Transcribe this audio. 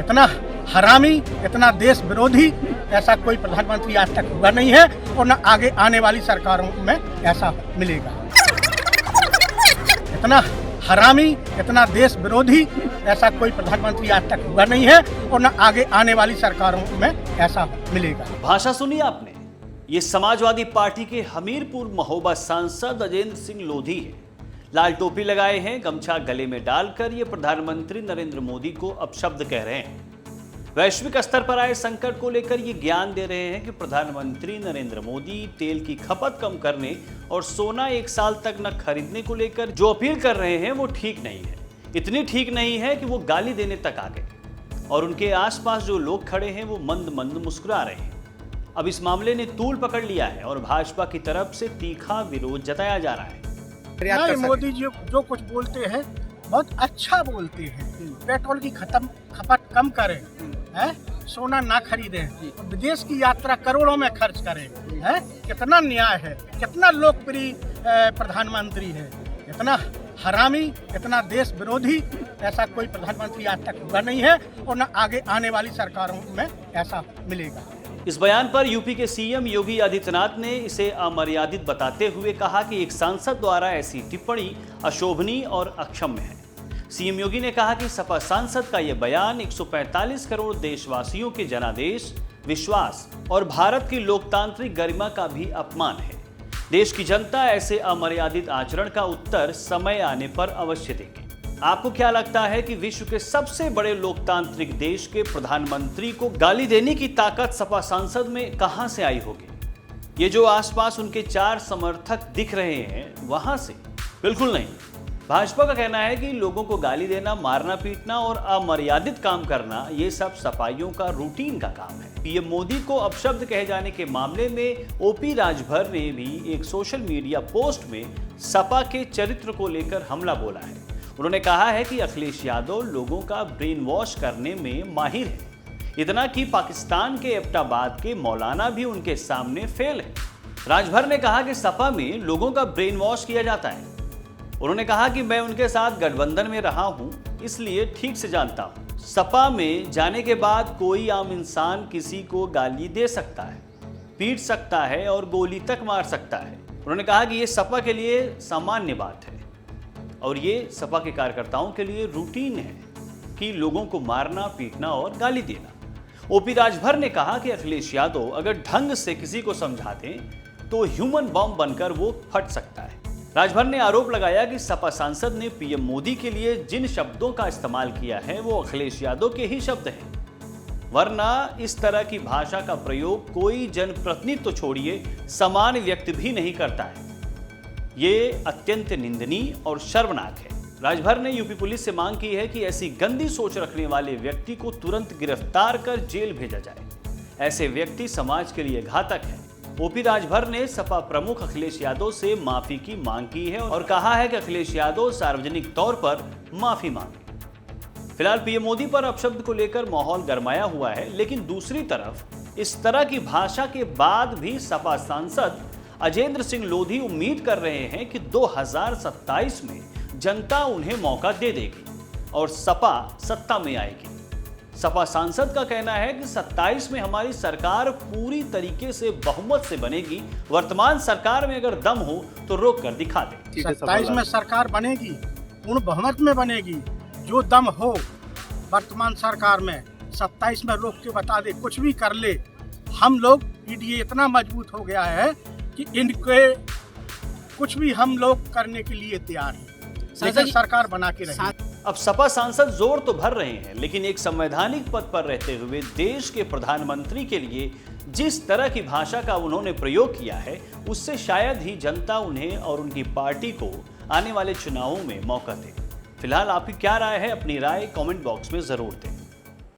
इतना हरामी, इतना देश विरोधी ऐसा कोई प्रधानमंत्री आज तक हुआ नहीं है और न आगे आने वाली सरकारों में ऐसा मिलेगा। इतना हरामी, इतना देश विरोधी ऐसा कोई प्रधानमंत्री आज तक हुआ नहीं है और न आगे आने वाली सरकारों में ऐसा मिलेगा। भाषा सुनी आपने? ये समाजवादी पार्टी के हमीरपुर महोबा सांसद अजेंद्र सिंह लोधी है। लाल टोपी लगाए हैं, गमछा गले में डालकर ये प्रधानमंत्री नरेंद्र मोदी को अपशब्द कह रहे हैं। वैश्विक स्तर पर आए संकट को लेकर ये ज्ञान दे रहे हैं कि प्रधानमंत्री नरेंद्र मोदी तेल की खपत कम करने और सोना 1 साल तक न खरीदने को लेकर जो अपील कर रहे हैं वो ठीक नहीं है। इतनी ठीक नहीं है कि वो गाली देने तक आ गए और उनके आसपास जो लोग खड़े हैं वो मंद मंद मुस्कुरा रहे हैं। अब इस मामले ने तूल पकड़ लिया है और भाजपा की तरफ से तीखा विरोध जताया जा रहा है। नहीं, मोदी जी जो कुछ बोलते हैं बहुत अच्छा बोलते हैं। पेट्रोल की खपत कम करें, है सोना ना खरीदें, विदेश की यात्रा करोड़ों में खर्च करें, है कितना न्याय है, कितना लोकप्रिय प्रधानमंत्री है। इतना हरामी, इतना देश विरोधी ऐसा कोई प्रधानमंत्री आज तक हुआ नहीं है और न आगे आने वाली सरकारों में ऐसा मिलेगा। इस बयान पर यूपी के सीएम योगी आदित्यनाथ ने इसे अमर्यादित बताते हुए कहा कि एक सांसद द्वारा ऐसी टिप्पणी अशोभनीय और अक्षम्य है। सीएम योगी ने कहा कि सपा सांसद का यह बयान 145 करोड़ देशवासियों के जनादेश, विश्वास और भारत की लोकतांत्रिक गरिमा का भी अपमान है। देश की जनता ऐसे अमर्यादित आचरण का उत्तर समय आने पर अवश्य देगी। आपको क्या लगता है कि विश्व के सबसे बड़े लोकतांत्रिक देश के प्रधानमंत्री को गाली देने की ताकत सपा सांसद में कहां से आई होगी? ये जो आसपास उनके 4 समर्थक दिख रहे हैं वहां से? बिल्कुल नहीं। भाजपा का कहना है कि लोगों को गाली देना, मारना पीटना और अमर्यादित काम करना ये सब सपाइयों का रूटीन का काम है। पीएम मोदी को अपशब्द कहे जाने के मामले में ओपी राजभर ने भी एक सोशल मीडिया पोस्ट में सपा के चरित्र को लेकर हमला बोला है। उन्होंने कहा है कि अखिलेश यादव लोगों का ब्रेन वॉश करने में माहिर है, इतना कि पाकिस्तान के एबटाबाद के मौलाना भी उनके सामने फेल है। राजभर ने कहा कि सपा में लोगों का ब्रेन वॉश किया जाता है। उन्होंने कहा कि मैं उनके साथ गठबंधन में रहा हूं, इसलिए ठीक से जानता हूं। सपा में जाने के बाद कोई आम इंसान किसी को गाली दे सकता है, पीट सकता है और गोली तक मार सकता है। उन्होंने कहा कि यह सपा के लिए सामान्य बात है और ये सपा के कार्यकर्ताओं के लिए रूटीन है कि लोगों को मारना, पीटना और गाली देना। ओपी राजभर ने कहा कि अखिलेश यादव अगर ढंग से किसी को समझा दें तो ह्यूमन बॉम्ब बनकर वो फट सकता है। राजभर ने आरोप लगाया कि सपा सांसद ने पीएम मोदी के लिए जिन शब्दों का इस्तेमाल किया है वो अखिलेश यादव के ही शब्द हैं, वरना इस तरह की भाषा का प्रयोग कोई जनप्रतिनिधि तो छोड़िए सामान्य व्यक्ति भी नहीं करता है। ये अत्यंत निंदनीय और शर्मनाक है। राजभर ने यूपी पुलिस से मांग की है कि ऐसी गंदी सोच रखने वाले व्यक्ति को तुरंत गिरफ्तार कर जेल भेजा जाए। ऐसे व्यक्ति समाज के लिए घातक है। ओपी राजभर ने सपा प्रमुख अखिलेश यादव से माफी की मांग की है और कहा है कि अखिलेश यादव सार्वजनिक तौर पर माफी मांगे। फिलहाल पीएम मोदी पर अपशब्द को लेकर माहौल गरमाया हुआ है, लेकिन दूसरी तरफ इस तरह की भाषा के बाद भी सपा सांसद अजेंद्र सिंह लोधी उम्मीद कर रहे हैं कि 2027 में जनता उन्हें मौका दे देगी और सपा सत्ता में आएगी। सपा सांसद का कहना है कि 27 में हमारी सरकार पूरी तरीके से बहुमत से बनेगी। वर्तमान सरकार में अगर दम हो तो रोक कर दिखा दे। 27 में सरकार बनेगी, पूर्ण बहुमत में बनेगी। जो दम हो वर्तमान सरकार में 27 में रोक के बता दे, कुछ भी कर ले। हम लोग पीडीए इतना मजबूत हो गया है कि इनके कुछ भी हम लोग करने के लिए तैयार हैं, लेकिन सरकार बना के रहेगी। अब सपा सांसद जोर तो भर रहे हैं, लेकिन एक संवैधानिक पद पर रहते हुए देश के प्रधानमंत्री के लिए जिस तरह की भाषा का उन्होंने प्रयोग किया है उससे शायद ही जनता उन्हें और उनकी पार्टी को आने वाले चुनावों में मौका दे। फिलहाल आपकी क्या राय है? अपनी राय कमेंट बॉक्स में जरूर दें।